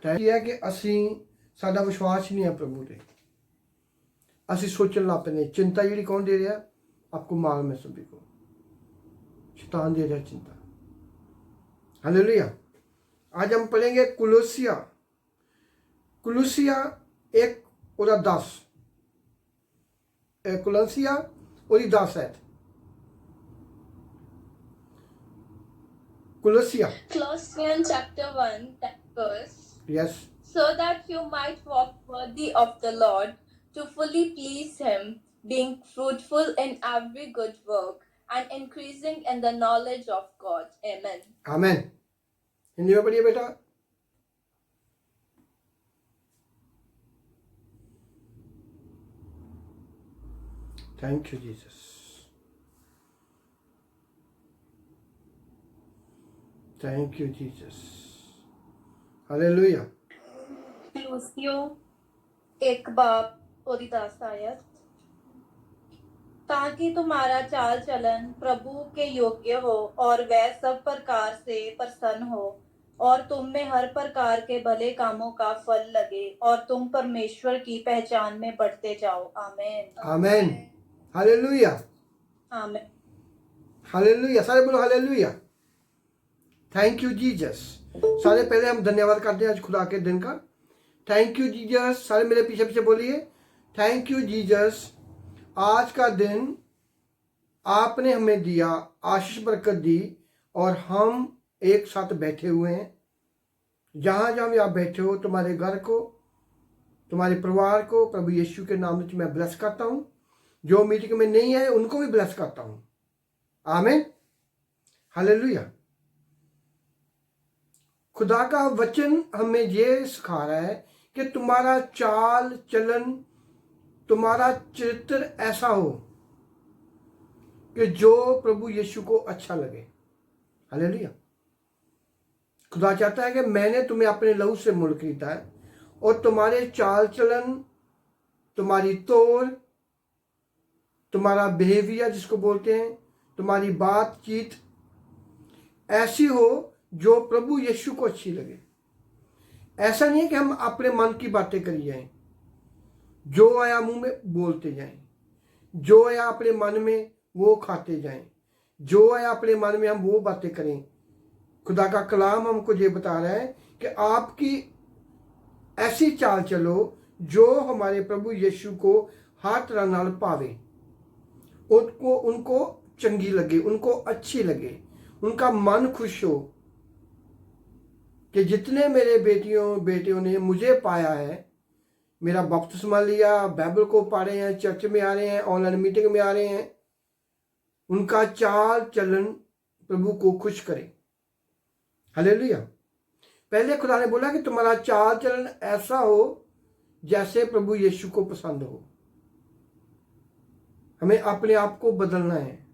है कि असी साडा विश्वास नहीं है प्रभु दे, असी सोचने लग पैने। चिंता जी कौन दे रहा? आपको माल में सभी को शैतान दे रहा चिंता। हालेलुया। आज हम पढ़ेंगे कुलोसिया 1 और 10। कुलोसिया और 10 है। Colossians chapter 1, that verse. Yes. So that you might walk worthy of the Lord, to fully please Him, being fruitful in every good work and increasing in the knowledge of God. Amen. Amen. Hindi में पढ़िए बेटा। Thank you Jesus. Thank you Jesus. Hallelujah. कलोसियो 1 और 10 आयत। ताकि तुम्हारा चाल चलन प्रभु के योग्य हो और वह सब प्रकार से प्रसन्न हो और तुम में हर प्रकार के भले कामों का फल लगे और तुम परमेश्वर की पहचान में बढ़ते जाओ। आमीन। आमीन। हालेलुया। आमीन। हालेलुया। सारे बोलो हालेलुया। Thank you Jesus. सारे पहले हम धन्यवाद करते हैं आज खुदा के दिन का। Thank you Jesus. सारे मेरे पीछे पीछे बोलिए थैंक यू जीसस। आज का दिन आपने हमें दिया, आशीष बरकत दी और हम एक साथ बैठे हुए हैं। जहाँ जहाँ भी आप बैठे हो, तुम्हारे घर को, तुम्हारे परिवार को प्रभु यीशु के नाम में मैं ब्लेस करता हूँ। जो मीटिंग में नहीं है उनको भी ब्लेस करता हूँ। आमीन। हालेलुया। खुदा का वचन हमें ये सिखा रहा है कि तुम्हारा चाल चलन, तुम्हारा चरित्र ऐसा हो कि जो प्रभु यीशु को अच्छा लगे। हालेलुया। खुदा चाहता है कि मैंने तुम्हें अपने लहू से मोल खरीदा है और तुम्हारे चाल चलन, तुम्हारी तौर, तुम्हारा बिहेवियर जिसको बोलते हैं, तुम्हारी बातचीत ऐसी हो जो प्रभु यीशु को अच्छी लगे। ऐसा नहीं है कि हम अपने मन की बातें करी जाएं, जो आया मुंह में बोलते जाएं, जो आया अपने मन में वो खाते जाएं, जो आया अपने मन में हम वो बातें करें। खुदा का कलाम हमको ये बता रहा है कि आपकी ऐसी चाल चलो जो हमारे प्रभु यीशु को हर तरह नाल पावे, उनको चंगी लगे, उनको अच्छी लगे, उनका मन खुश हो कि जितने मेरे बेटियों ने मुझे पाया है, मेरा बपतिस्मा लिया, बाइबल को पढ़ रहे हैं, चर्च में आ रहे हैं, ऑनलाइन मीटिंग में आ रहे हैं, उनका चाल चलन प्रभु को खुश करे। हालेलुया। पहले खुदा ने बोला कि तुम्हारा चाल चलन ऐसा हो जैसे प्रभु यीशु को पसंद हो। हमें अपने आप को बदलना है,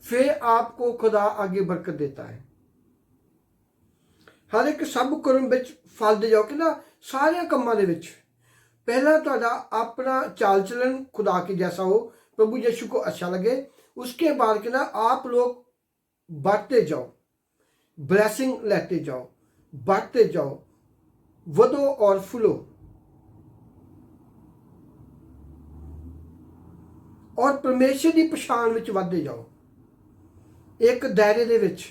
फिर आपको खुदा आगे बरकत देता है। हर एक सब कर्म विच फल दे जाओ कि ना, सारे कामां दे विच पहला तुहाडा अपना चाल चलन खुदा के जैसा हो, प्रभु यीशु को अच्छा लगे। उसके बाद के ना आप लोग बढ़ते जाओ, ब्लेसिंग लेते जाओ, बढ़ते जाओ, वधो और फुलो और परमेश्वर की पछाण विच वधदे जाओ। एक दायरे दे विच,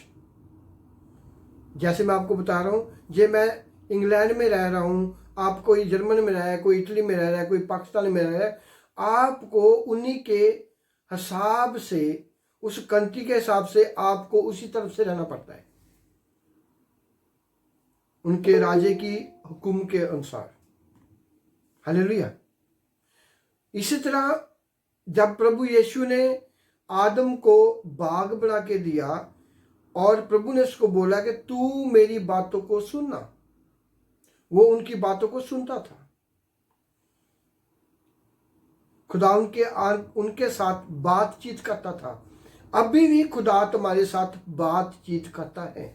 जैसे मैं आपको बता रहा हूँ, जे मैं इंग्लैंड में रह रहा हूँ, आप कोई जर्मन में रह है, कोई इटली में रह रहा है, कोई पाकिस्तान में रह रहा है, आपको उन्हीं के हिसाब से, उस कंट्री के हिसाब से आपको उसी तरफ से रहना पड़ता है, उनके राजे की हुक्म के अनुसार। हालेलुया। इसी तरह जब प्रभु यीशु ने आदम को बाग बना के दिया और प्रभु ने उसको बोला कि तू मेरी बातों को सुनना, वो उनकी बातों को सुनता था। खुदा उनके साथ बातचीत करता था। अभी भी खुदा तुम्हारे साथ बातचीत करता है।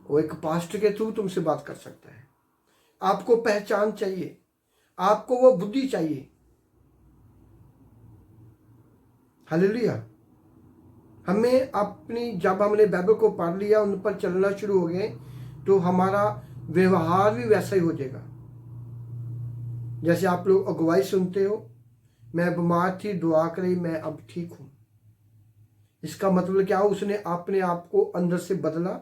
वो एक पास्टर के थ्रू तुमसे बात कर सकता है। आपको पहचान चाहिए, आपको वो बुद्धि चाहिए। हालेलुया। हमें अपनी, जब हमने बाइबल को पढ़ लिया, उन पर चलना शुरू हो गए, तो हमारा व्यवहार भी वैसा ही हो जाएगा। जैसे आप लोग अगुवाई सुनते हो, मैं बीमार थी, दुआ करी, मैं अब ठीक हूं। इसका मतलब क्या हो? उसने अपने आप को अंदर से बदला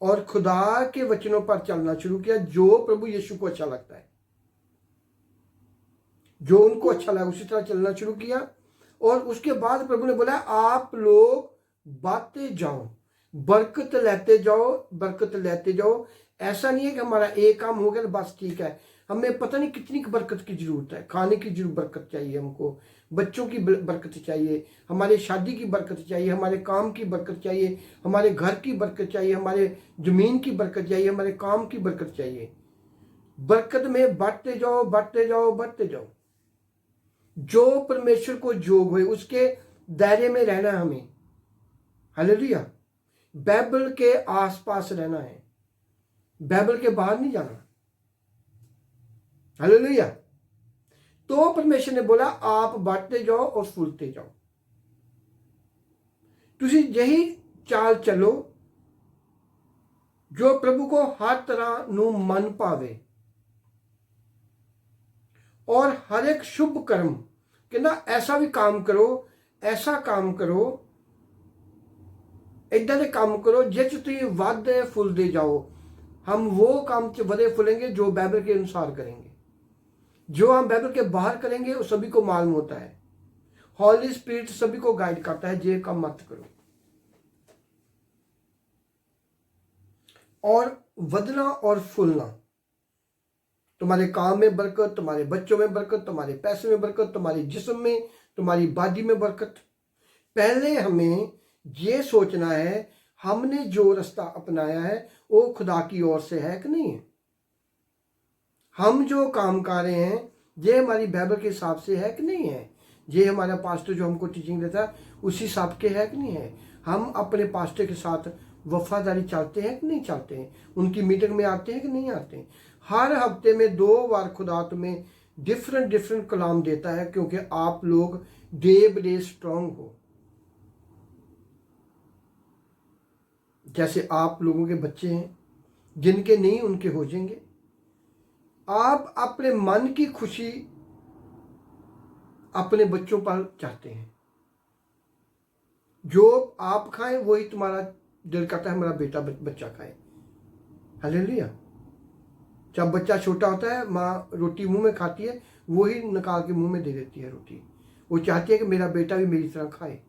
और खुदा के वचनों पर चलना शुरू किया, जो प्रभु यीशु को अच्छा लगता है, जो उनको अच्छा लगा उसी तरह चलना शुरू किया। और उसके बाद प्रभु ने बोला आप लोग बातें जाओ, बरकत लेते जाओ, बरकत लेते जाओ। ऐसा नहीं है कि हमारा एक काम हो गया तो बस ठीक है। हमें पता नहीं कितनी बरकत की जरूरत है। खाने की जरूर बरकत चाहिए हमको, बच्चों की बरकत चाहिए, हमारे शादी की बरकत चाहिए, हमारे काम की बरकत चाहिए, हमारे घर की बरकत चाहिए, हमारे जमीन की बरकत चाहिए, हमारे काम की बरकत चाहिए। बरकत में बढ़ते जाओ, बढ़ते जाओ, बढ़ते जाओ। जो परमेश्वर को जोग हुए उसके दायरे में रहना है हमें। हालेलुया। बाइबल के आसपास रहना है, बाइबल के बाहर नहीं जाना। हालेलुया। तो परमेश्वर ने बोला आप बढ़ते जाओ और फूलते जाओ। तुसी यही चाल चलो जो प्रभु को हर तरह नू मन पावे और हर एक शुभ कर्म कहना ऐसा भी काम करो, ऐसा काम करो, इदा दे काम करो जिस तुम वादे फुलते जाओ। हम वो काम च वधे फुलेंगे जो बाइबल के अनुसार करेंगे। जो हम बाइबल के बाहर करेंगे वो सभी को मालूम होता है। हॉली स्पिरिट सभी को गाइड करता है, ये काम मत करो। और वधना और फूलना, तुम्हारे काम में बरकत, तुम्हारे बच्चों में बरकत, तुम्हारे पैसे में बरकत, तुम्हारे जिस्म में, तुम्हारी बॉडी में बरकत। पहले हमें ये सोचना है हमने जो रास्ता अपनाया है वो खुदा की ओर से है कि नहीं है। हम जो काम कर रहे हैं ये हमारी बाइबल के हिसाब से है कि नहीं है। ये हमारा पास्टर जो हमको टीचिंग देता है उसी हिसाब के है कि नहीं है। हम अपने पास्टर के साथ वफादारी चाहते हैं कि नहीं चाहते हैं। उनकी मीटिंग में आते हैं कि नहीं आते हैं। हर हफ्ते में 2 बार खुदा तुम्हें डिफरेंट कलाम देता है, क्योंकि आप लोग डे बाय डे स्ट्रांग हो। जैसे आप लोगों के बच्चे हैं, जिनके नहीं उनके हो जाएंगे। आप अपने मन की खुशी अपने बच्चों पर चाहते हैं। जो आप खाएं वही तुम्हारा दिल करता है हमारा बेटा बच्चा खाए। हालेलुया। जब बच्चा छोटा होता है माँ रोटी मुंह में खाती है, वही निकाल के मुंह में दे देती है रोटी। वो चाहती है कि मेरा बेटा भी मेरी तरह खाए।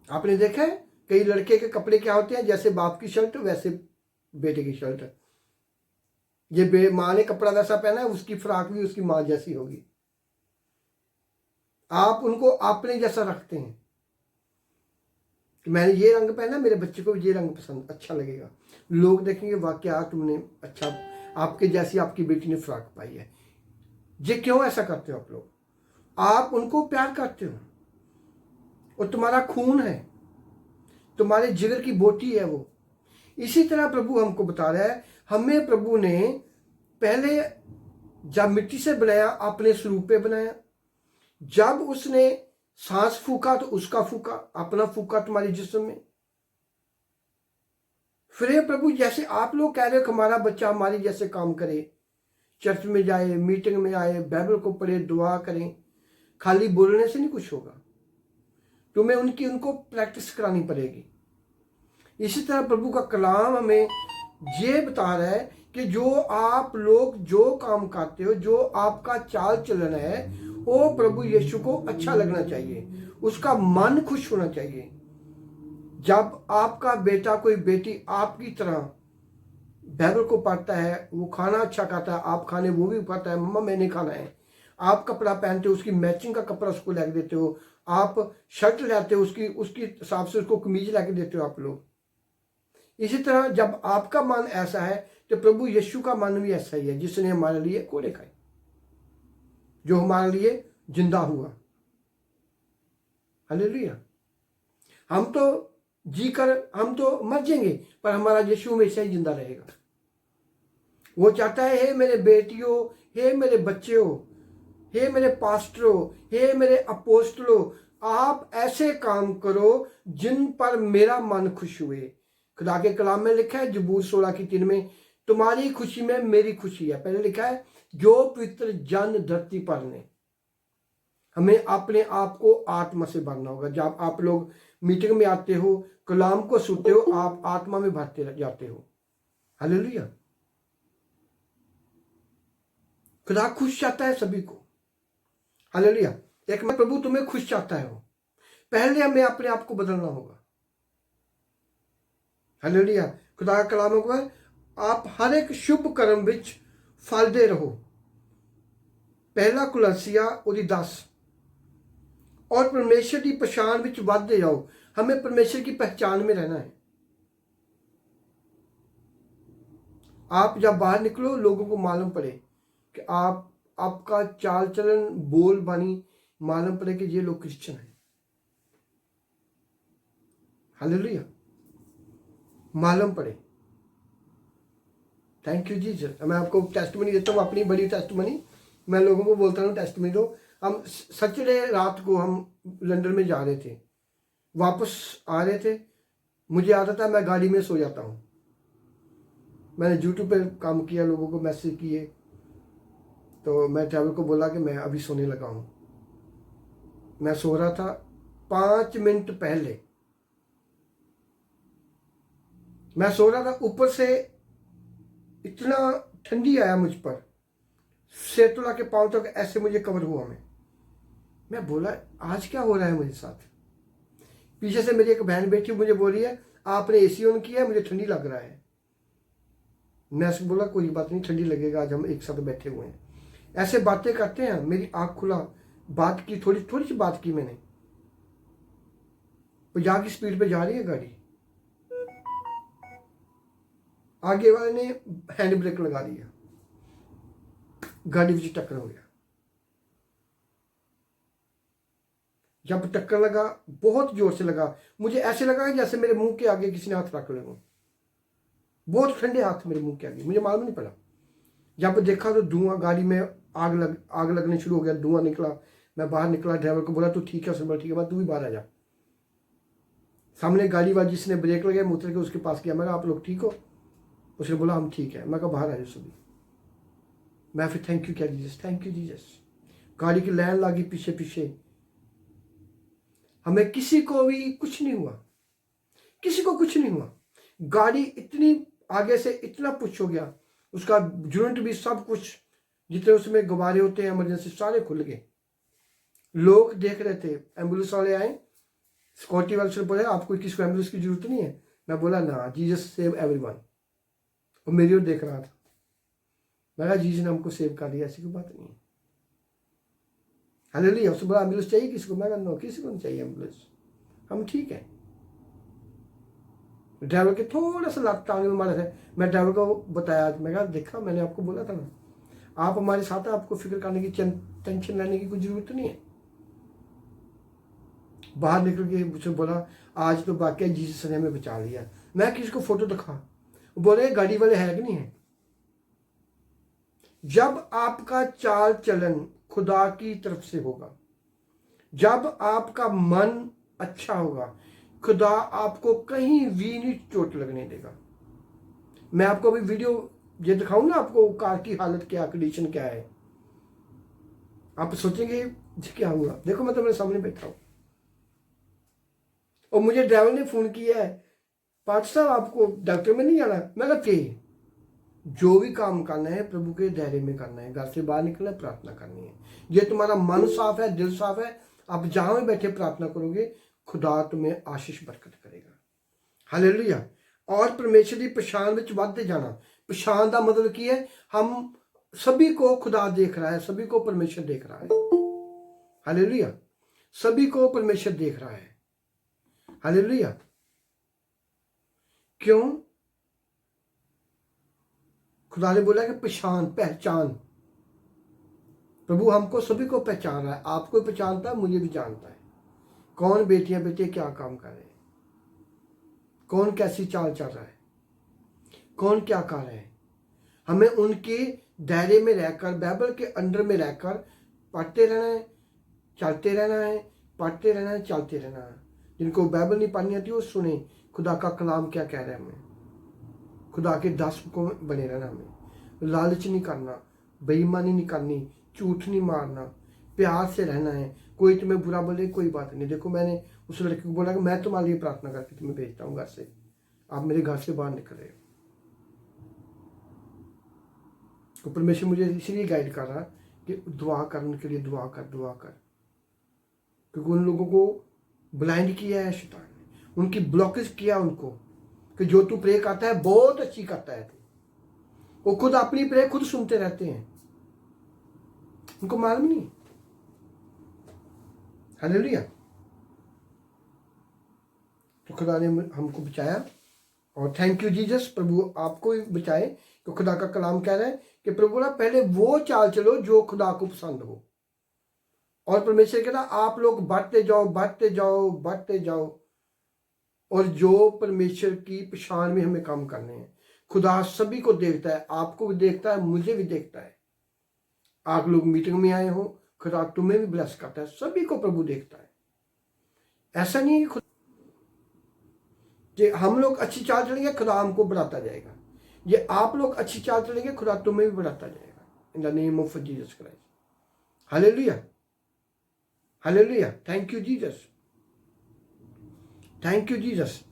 आपने देखा है कई लड़के के कपड़े क्या होते हैं, जैसे बाप की शर्ट वैसे बेटे की शर्ट। ये माँ ने कपड़ा वैसा पहना है, उसकी फ्राक भी उसकी माँ जैसी होगी। आप उनको अपने जैसा रखते हैं कि मैंने ये रंग पहना, मेरे बच्चे को ये रंग पसंद अच्छा लगेगा। लोग देखेंगे वाकया तुमने अच्छा, आपके जैसी आपकी बेटी ने फ्राक पाई है। ये क्यों ऐसा करते हो आप लोग? आप उनको प्यार करते हो, और तुम्हारा खून है, तुम्हारे जिगर की बोटी है वो। इसी तरह प्रभु हमको बता रहा है, हमें प्रभु ने पहले जब मिट्टी से बनाया अपने स्वरूप पे बनाया। जब उसने सांस फूका तो उसका फूका, अपना फूका तुम्हारे जिस्म में। फिर प्रभु जैसे आप लोग कह रहे हो कि हमारा बच्चा हमारी जैसे काम करे, चर्च में जाए, मीटिंग में आए, बाइबल को पढ़े, दुआ करें। खाली बोलने से नहीं कुछ होगा, तुम्हें उनको प्रैक्टिस करानी पड़ेगी। इसी तरह प्रभु का कलाम हमें ये बता रहा है कि जो आप लोग जो काम करते हो, जो आपका चाल चलन है, वो प्रभु यीशु को अच्छा लगना चाहिए, उसका मन खुश होना चाहिए। जब आपका बेटा कोई बेटी आपकी तरह बाइबल को पढ़ता है, वो खाना अच्छा खाता है, आप खाने वो भी खाता है, मम्मा मैंने खाना है। आप कपड़ा पहनते हो, उसकी मैचिंग का कपड़ा उसको ला देते हो। आप शर्ट लाते हो, उसकी हिसाब से उसको कमीज ला देते हो आप लोग। इसी तरह जब आपका मन ऐसा है तो प्रभु यीशु का मन भी ऐसा ही है, जिसने हमारे लिए कोड़े खाए, जो हमारे लिए जिंदा हुआ। हालेलुया। हम तो हम तो मर जाएंगे, पर हमारा यीशु हमेशा ही जिंदा रहेगा। वो चाहता है, हे मेरे बेटियों, हे मेरे बच्चों, हे मेरे पास्टरों, हे मेरे अपोस्टलों, आप ऐसे काम करो जिन पर मेरा मन खुश हुए। खुदा के कलाम में लिखा है जबूर 16 की 3 में, तुम्हारी खुशी में मेरी खुशी है। पहले लिखा है जो पवित्र जन धरती पर ने। हमें अपने आप को आत्मा से भरना होगा। जब आप लोग मीटिंग में आते हो, कलाम को सुनते हो, आप आत्मा में भरते जाते हो। हालेलुया। खुदा खुश चाहता है सभी को। हालेलुया। एक मैं प्रभु तुम्हें खुश चाहता है। वो पहले हमें अपने आप को बदलना होगा। हालेलुया। खुदा का कलाम को आप हर एक शुभ कर्म विच फलदे रहो। पहला कुलसिया और 10 और परमेश्वर की पहचान विच बढ़ते जाओ। हमें परमेश्वर की पहचान में रहना है। आप जब बाहर निकलो, लोगों को मालूम पड़े कि आपका चाल चलन, बोल बानी मालूम पड़े कि ये लोग क्रिश्चियन हैं। हालेलुया। मालूम पड़े। Thank you Jesus. मैं आपको टेस्टमनी देता हूँ, अपनी बड़ी टेस्टमनी। मैं लोगों को बोलता हूँ टेस्टमनी दो। हम सैटरडे रात को हम लंदन में जा रहे थे, वापस आ रहे थे। मुझे आदत है मैं गाड़ी में सो जाता हूँ। मैंने यूट्यूब पे काम किया, लोगों को मैसेज किए, तो मैं ड्राइवर को बोला कि मैं अभी सोने लगा हूँ। मैं सो रहा था, 5 मिनट पहले मैं सो रहा था, ऊपर से इतना ठंडी आया मुझ पर, सिर तो लाके पाँव तक ऐसे मुझे कवर हुआ। मैं बोला आज क्या हो रहा है मेरे साथ। पीछे से मेरी एक बहन बैठी मुझे बोल रही है आपने एसी ऑन किया है, मुझे ठंडी लग रहा है। मैं उसको बोला कोई बात नहीं, ठंडी लगेगा, आज हम एक साथ बैठे हुए हैं। ऐसे बातें करते हैं। मेरी आँख खुला, बात की, थोड़ी सी बात की मैंने। 50 की स्पीड पे जा रही है गाड़ी, आगे वाले ने हैंड ब्रेक लगा दिया, गाड़ी में टक्कर हो गया। जब टक्कर लगा, बहुत जोर से लगा, मुझे ऐसे लगा जैसे मेरे मुंह के आगे किसी ने हाथ रख लगा। बहुत ठंडे हाथ मेरे मुंह के आगे, मुझे मालूम नहीं पड़ा। जब देखा तो धुआं, गाड़ी में आग लगने शुरू हो गया, धुआं निकला। मैं बाहर निकला, ड्राइवर को बोला तू ठीक है? उसने बोला ठीक है। मैं तू भी बाहर आ जा। सामने गाड़ी वाली जिसने ब्रेक लगाया, मुतर के उसके पास गया। मैं आप लोग ठीक हो? उसने बोला हम ठीक है। मैं कहा बाहर आ जाओ सभी। मैं फिर थैंक यू क्या जीसस, थैंक यू जीसस। गाड़ी की लाइन लगी पीछे पीछे। हमें किसी को भी कुछ नहीं हुआ, किसी को कुछ नहीं हुआ। गाड़ी इतनी आगे से इतना पुश हो गया, उसका जूनिट भी, सब कुछ जितने उसमें गुब्बारे होते हैं इमरजेंसी, सारे खुल गए। लोग देख रहे थे। एम्बुलेंस वाले आए, सिक्योरिटी वाले से बोले आपको किसी को एम्बुलेंस की जरूरत नहीं है। मैं बोला ना, जीसस सेव एवरीवन। वो मेरी ओर देख रहा था। मैं कहा जीसस ने हमको सेव कर दिया, ऐसी कोई बात नहीं है। हालेलुया। उससे बोला एम्बुलेंस चाहिए किसी को? मैं कहा नो, किसी को नहीं चाहिए एम्बुलेंस, हम ठीक है। ड्राइवर के थोड़ा सा लात टांगे में मारे थे। मैं ड्राइवर को बताया, मैं कहा देखा मैंने आपको बोला था ना, आप हमारे साथ हैं, आपको फिक्र करने की, टेंशन लेने की कोई जरूरत नहीं है। बाहर निकल के मुझसे बोला आज तो वाकई जीसस ने हमें बचा लिया। मैं किसी को फोटो दिखा, बोले गाड़ी वाले है कि नहीं है। जब आपका चाल चलन खुदा की तरफ से होगा, जब आपका मन अच्छा होगा, खुदा आपको कहीं भी नहीं चोट लगने देगा। मैं आपको अभी वीडियो ये दिखाऊं ना, आपको कार की हालत क्या, कंडीशन क्या है, आप सोचेंगे क्या हुआ। देखो मैं तो मेरे सामने बैठा हूं और मुझे ड्राइवर ने फोन किया है, पाच साहब आपको डॉक्टर में नहीं जाना। मैं कहा जो भी काम करना है प्रभु के दायरे में करना है, घर से बाहर निकलना है, प्रार्थना करनी है। ये तुम्हारा मन साफ है, दिल साफ है, आप जहां भी बैठे प्रार्थना करोगे, खुदा तुम्हें आशीष बरकत करेगा। हालेलुया। और परमेश्वर की पहचान में बढ़ते जाना। पहचान का मतलब की है, हम सभी को खुदा देख रहा है, सभी को परमेश्वर देख रहा है। हालेलुया। सभी को परमेश्वर देख रहा है। हालेलुया। क्यों? खुदा ने बोला कि पहचान। प्रभु हमको सभी को पहचान रहा है, आपको पहचानता है, मुझे भी जानता है। कौन बेटियां बेटे क्या काम कर रहे हैं, कौन कैसी चाल चल रहा है, कौन क्या कर रहे हैं। हमें उनके दायरे में रहकर, बाइबल के अंडर में रहकर पढ़ते रहना है, चलते रहना है, पढ़ते रहना है, चलते रहना है। जिनको बाइबल नहीं पढ़नी आती वो सुने खुदा का कलाम क्या कह रहा है हमें। खुदा के दास को बने रहना, हमें लालच नहीं करना, बेईमानी नहीं करनी, झूठ नहीं मारना, प्यार से रहना है। कोई तुम्हें बुरा बोले कोई बात नहीं। देखो मैंने उस लड़के को बोला कि मैं तुम्हारे लिए प्रार्थना करके तुम्हें भेजता हूँ घर से, आप मेरे घर से बाहर निकल रहे हो। तो परमेश्वर मुझे इसलिए गाइड कर रहा कि दुआ कर, उनके लिए दुआ कर, दुआ कर, क्योंकि उन लोगों को ब्लाइंड किया है शैतान ने, उनकी ब्लॉकेज किया उनको कि जो तू प्रे करता है बहुत अच्छी करता है तू। वो खुद अपनी प्रे खुद सुनते रहते हैं, उनको मालूम नहीं। हालेलुया। तो खुदा ने हमको बचाया और थैंक यू जीसस। प्रभु आपको भी बचाए। तो खुदा का कलाम कह रहा है कि प्रभु बोला पहले वो चाल चलो जो खुदा को पसंद हो। और परमेश्वर कहता आप लोग बढ़ते जाओ, बढ़ते जाओ, बढ़ते जाओ, और जो परमेश्वर की पहचान में हमें काम करने हैं। खुदा सभी को देखता है, आपको भी देखता है, मुझे भी देखता है। आप लोग मीटिंग में आए हो, खुदा तुम्हें भी ब्लेस करता है, सभी को प्रभु देखता है। ऐसा नहीं है कि हम लोग अच्छी चाल चलेंगे खुदा हमको बढ़ाता जाएगा। ये आप लोग अच्छी चाल चलेंगे खुदा तुम्हें भी बढ़ाता जाएगा। In the name of Jesus Christ. Hallelujah, hallelujah. Thank you Jesus, thank you Jesus.